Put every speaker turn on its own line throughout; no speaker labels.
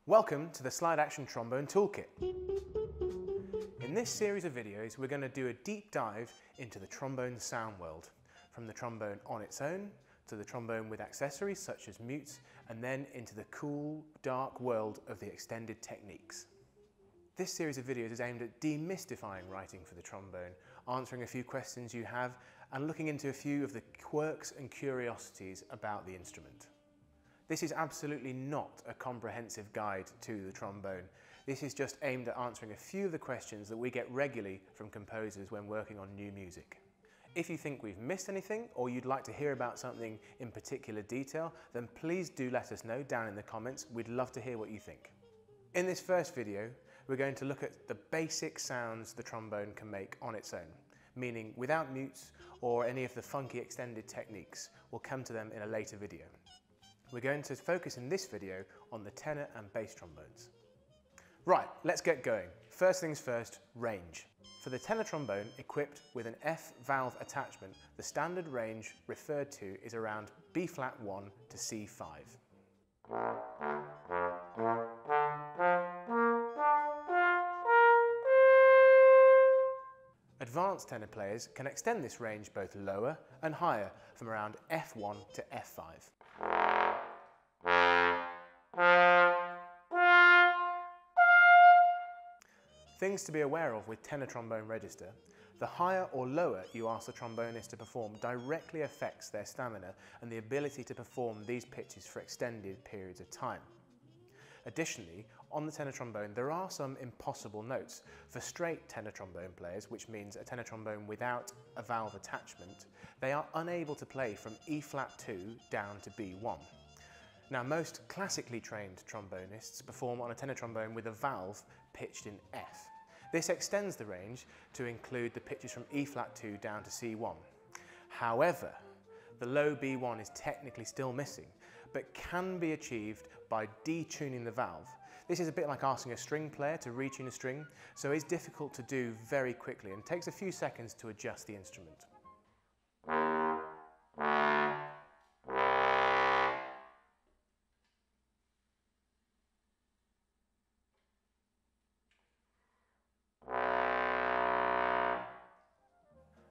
Welcome to the Slide Action Trombone Toolkit. In this series of videos, we're going to do a deep dive into the trombone sound world, from the trombone on its own, to the trombone with accessories such as mutes, and then into the cool, dark world of the extended techniques. This series of videos is aimed at demystifying writing for the trombone, answering a few questions you have, and looking into a few of the quirks and curiosities about the instrument. This is absolutely not a comprehensive guide to the trombone. This is just aimed at answering a few of the questions that we get regularly from composers when working on new music. If you think we've missed anything, or you'd like to hear about something in particular detail, then please do let us know down in the comments. We'd love to hear what you think. In this first video, we're going to look at the basic sounds the trombone can make on its own, meaning without mutes or any of the funky extended techniques. We'll come to them in a later video. We're going to focus in this video on the tenor and bass trombones. Right, let's get going. First things first, range. For the tenor trombone equipped with an F valve attachment, the standard range referred to is around B flat 1 to C5. Advanced tenor players can extend this range both lower and higher from around F1 to F5. Things to be aware of with tenor trombone register: the higher or lower you ask the trombonist to perform directly affects their stamina and the ability to perform these pitches for extended periods of time. Additionally, on the tenor trombone there are some impossible notes. For straight tenor trombone players, which means a tenor trombone without a valve attachment, they are unable to play from E flat 2 down to B1. Now, most classically trained trombonists perform on a tenor trombone with a valve pitched in F. This extends the range to include the pitches from E flat 2 down to C1. However, the low B1 is technically still missing, but can be achieved by detuning the valve. This is a bit like asking a string player to retune a string, so it's difficult to do very quickly and takes a few seconds to adjust the instrument.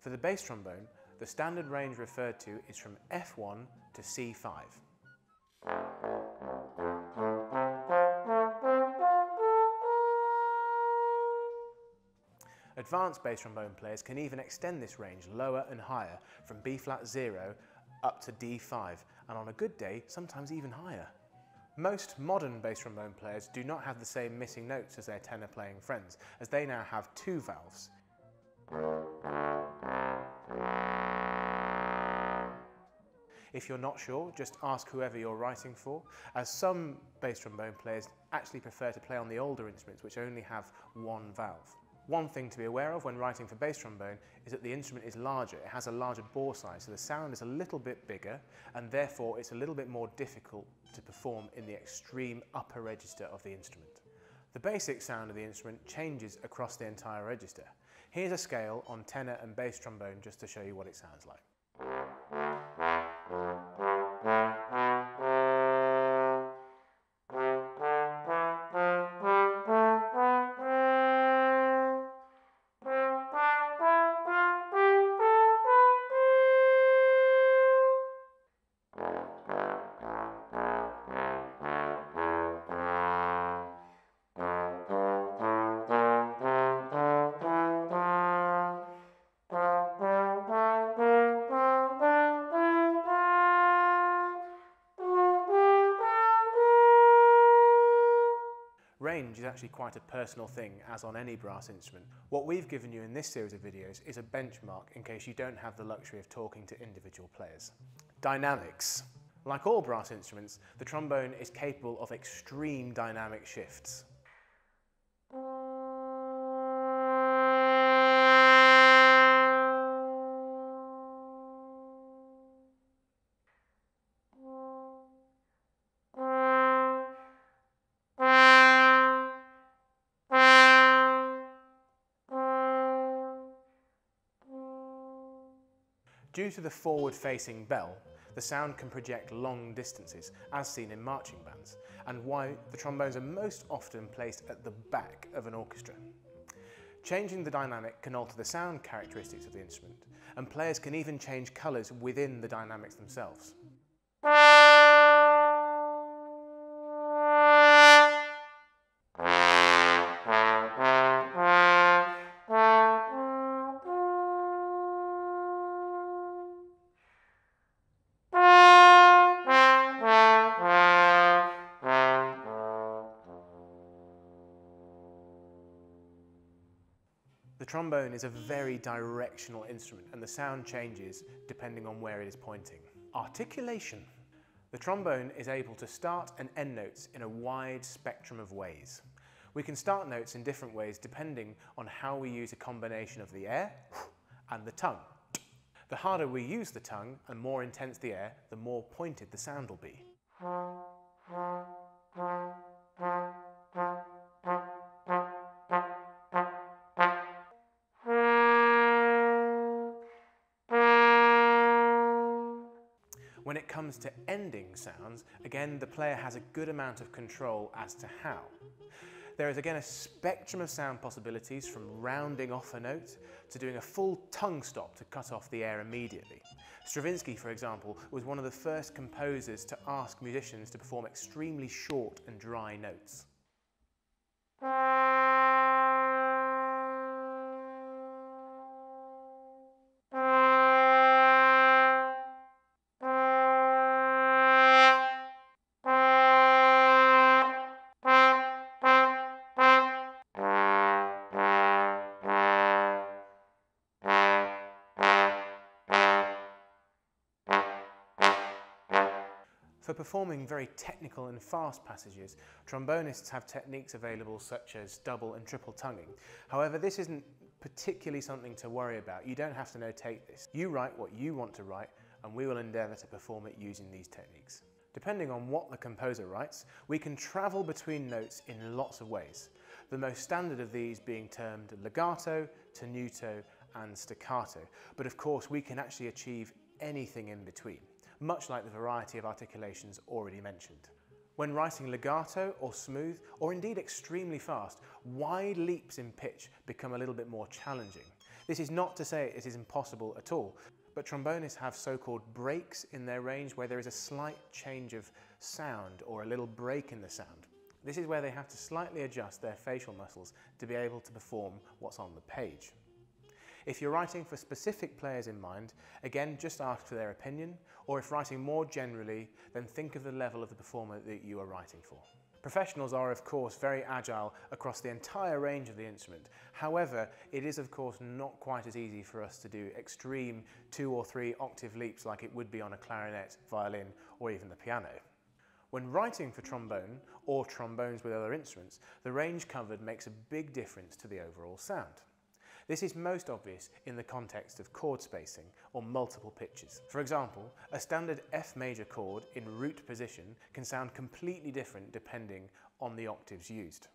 For the bass trombone, the standard range referred to is from F1 to C5. Advanced bass trombone players can even extend this range lower and higher from B flat 0 up to D5, and on a good day, sometimes even higher. Most modern bass trombone players do not have the same missing notes as their tenor playing friends, as they now have two valves. If you're not sure, just ask whoever you're writing for, as some bass trombone players actually prefer to play on the older instruments which only have one valve. One thing to be aware of when writing for bass trombone is that the instrument is larger. It has a larger bore size, so the sound is a little bit bigger, and therefore it's a little bit more difficult to perform in the extreme upper register of the instrument. The basic sound of the instrument changes across the entire register. Here's a scale on tenor and bass trombone just to show you what it sounds like. Range is actually quite a personal thing, as on any brass instrument. What we've given you in this series of videos is a benchmark in case you don't have the luxury of talking to individual players. Dynamics. Like all brass instruments, the trombone is capable of extreme dynamic shifts. Due to the forward-facing bell, the sound can project long distances, as seen in marching bands, and why the trombones are most often placed at the back of an orchestra. Changing the dynamic can alter the sound characteristics of the instrument, and players can even change colours within the dynamics themselves. The trombone is a very directional instrument and the sound changes depending on where it is pointing. Articulation. The trombone is able to start and end notes in a wide spectrum of ways. We can start notes in different ways depending on how we use a combination of the air and the tongue. The harder we use the tongue and more intense the air, the more pointed the sound will be. When it comes to ending sounds, again the player has a good amount of control as to how. There is again a spectrum of sound possibilities, from rounding off a note to doing a full tongue stop to cut off the air immediately. Stravinsky, for example, was one of the first composers to ask musicians to perform extremely short and dry notes. For performing very technical and fast passages, trombonists have techniques available such as double and triple tonguing. However, this isn't particularly something to worry about. You don't have to notate this. You write what you want to write, and we will endeavour to perform it using these techniques. Depending on what the composer writes, we can travel between notes in lots of ways. The most standard of these being termed legato, tenuto, and staccato. But of course, we can actually achieve anything in between, much like the variety of articulations already mentioned. When writing legato or smooth, or indeed extremely fast, wide leaps in pitch become a little bit more challenging. This is not to say it is impossible at all, but trombonists have so-called breaks in their range where there is a slight change of sound or a little break in the sound. This is where they have to slightly adjust their facial muscles to be able to perform what's on the page. If you're writing for specific players in mind, again, just ask for their opinion, or if writing more generally, then think of the level of the performer that you are writing for. Professionals are, of course, very agile across the entire range of the instrument. However, it is, of course, not quite as easy for us to do extreme 2 or 3 octave leaps like it would be on a clarinet, violin, or even the piano. When writing for trombone, or trombones with other instruments, the range covered makes a big difference to the overall sound. This is most obvious in the context of chord spacing or multiple pitches. For example, a standard F major chord in root position can sound completely different depending on the octaves used.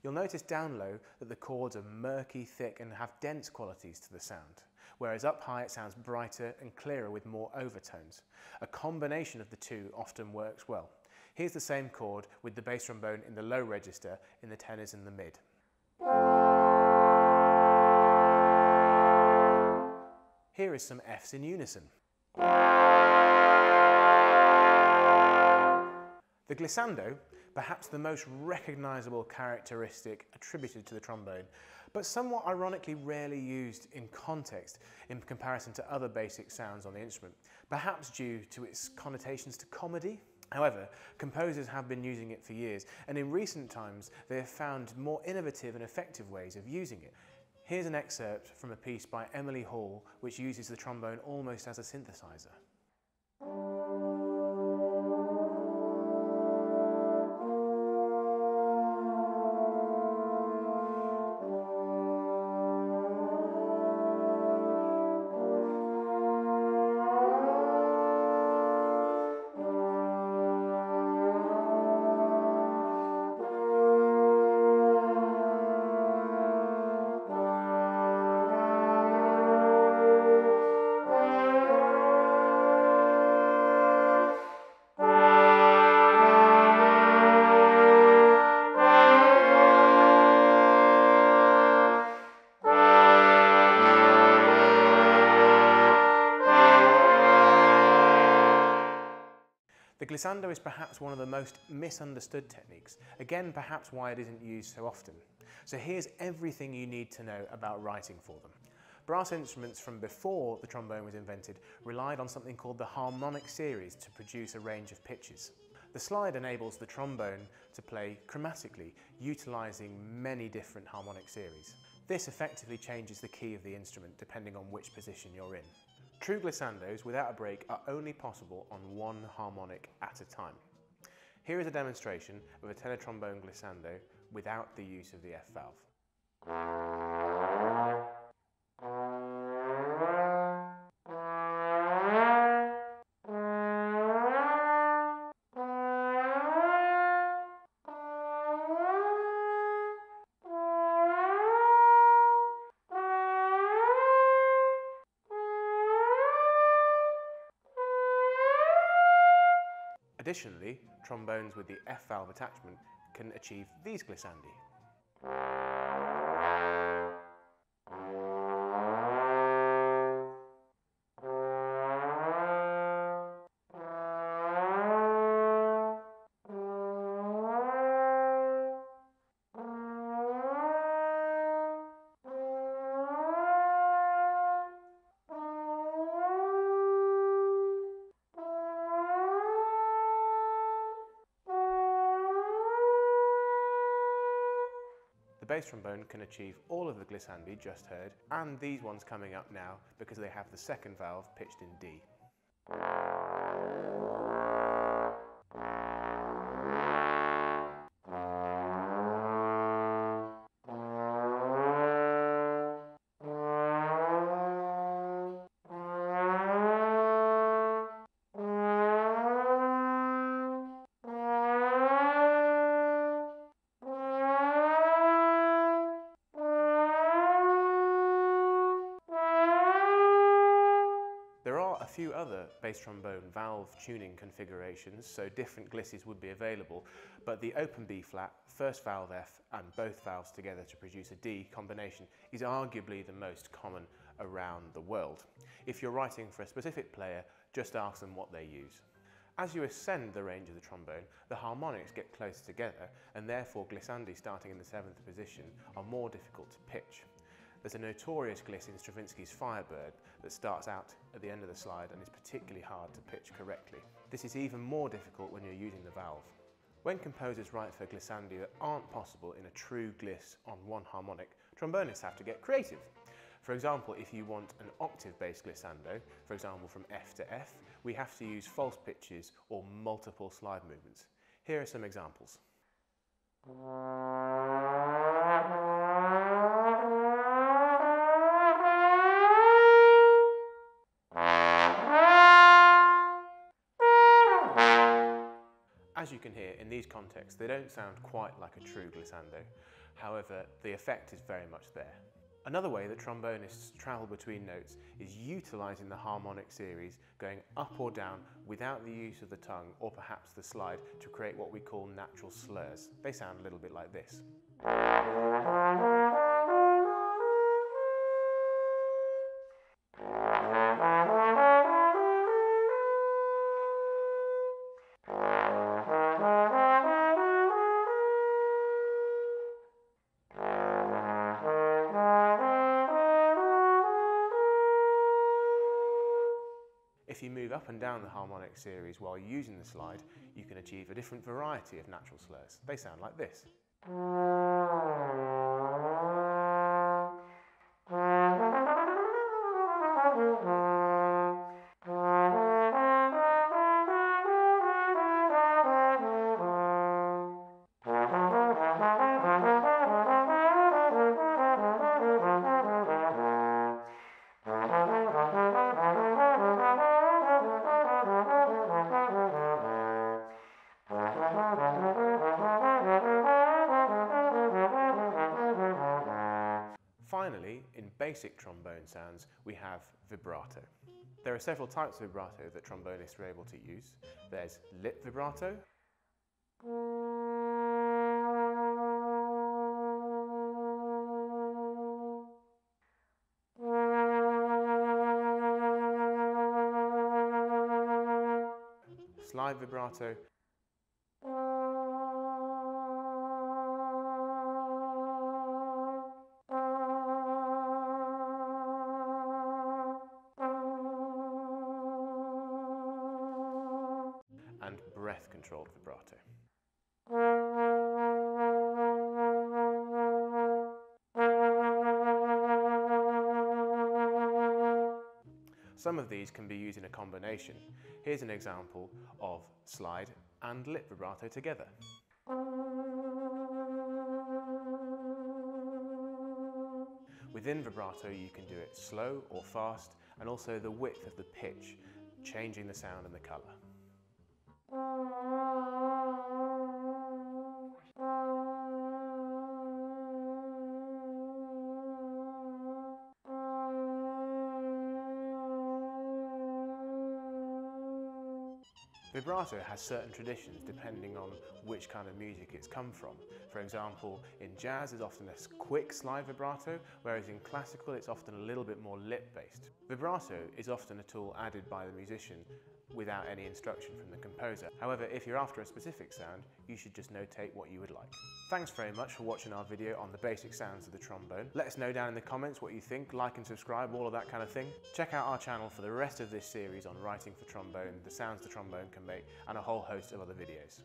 You'll notice down low that the chords are murky, thick and have dense qualities to the sound, whereas up high it sounds brighter and clearer with more overtones. A combination of the two often works well. Here's the same chord with the bass trombone in the low register, in the tenors and the mid. Here is some Fs in unison. The glissando, perhaps the most recognisable characteristic attributed to the trombone, but somewhat ironically rarely used in context in comparison to other basic sounds on the instrument, perhaps due to its connotations to comedy. However, composers have been using it for years, and in recent times they have found more innovative and effective ways of using it. Here's an excerpt from a piece by Emily Hall which uses the trombone almost as a synthesizer. glissando is perhaps one of the most misunderstood techniques, again perhaps why it isn't used so often. So here's everything you need to know about writing for them. Brass instruments from before the trombone was invented relied on something called the harmonic series to produce a range of pitches. The slide enables the trombone to play chromatically, utilising many different harmonic series. This effectively changes the key of the instrument depending on which position you're in. True glissandos without a break are only possible on one harmonic at a time. Here is a demonstration of a tenor trombone glissando without the use of the F valve. Additionally, trombones with the F valve attachment can achieve these glissandi. The bass trombone can achieve all of the glissandi just heard, and these ones coming up now because they have the second valve pitched in D. There are a few other bass trombone valve tuning configurations, so different glisses would be available, but the open B flat, first valve F and both valves together to produce a D combination is arguably the most common around the world. If you're writing for a specific player, just ask them what they use. As you ascend the range of the trombone, the harmonics get closer together, and therefore glissandi starting in the 7th position are more difficult to pitch. There's a notorious gliss in Stravinsky's Firebird that starts out at the end of the slide and is particularly hard to pitch correctly. This is even more difficult when you're using the valve. When composers write for glissandi that aren't possible in a true gliss on one harmonic, trombonists have to get creative. For example, if you want an octave-based glissando, for example from F to F, we have to use false pitches or multiple slide movements. Here are some examples. As you can hear, in these contexts, they don't sound quite like a true glissando. However, the effect is very much there. Another way that trombonists travel between notes is utilising the harmonic series, going up or down without the use of the tongue or perhaps the slide to create what we call natural slurs. They sound a little bit like this. If you move up and down the harmonic series while using the slide, you can achieve a different variety of natural slurs. They sound like this. Finally, in basic trombone sounds, we have vibrato. There are several types of vibrato that trombonists are able to use. There's lip vibrato, slide vibrato, and breath-controlled vibrato. Some of these can be used in a combination. Here's an example of slide and lip vibrato together. Within vibrato you can do it slow or fast, and also the width of the pitch, changing the sound and the colour. Vibrato has certain traditions depending on which kind of music it's come from. For example, in jazz there's often a quick slide vibrato, whereas in classical it's often a little bit more lip-based. Vibrato is often a tool added by the musician without any instruction from the composer. However, if you're after a specific sound, you should just notate what you would like. Thanks very much for watching our video on the basic sounds of the trombone. Let us know down in the comments what you think, like and subscribe, all of that kind of thing. Check out our channel for the rest of this series on writing for trombone, the sounds the trombone can make, and a whole host of other videos.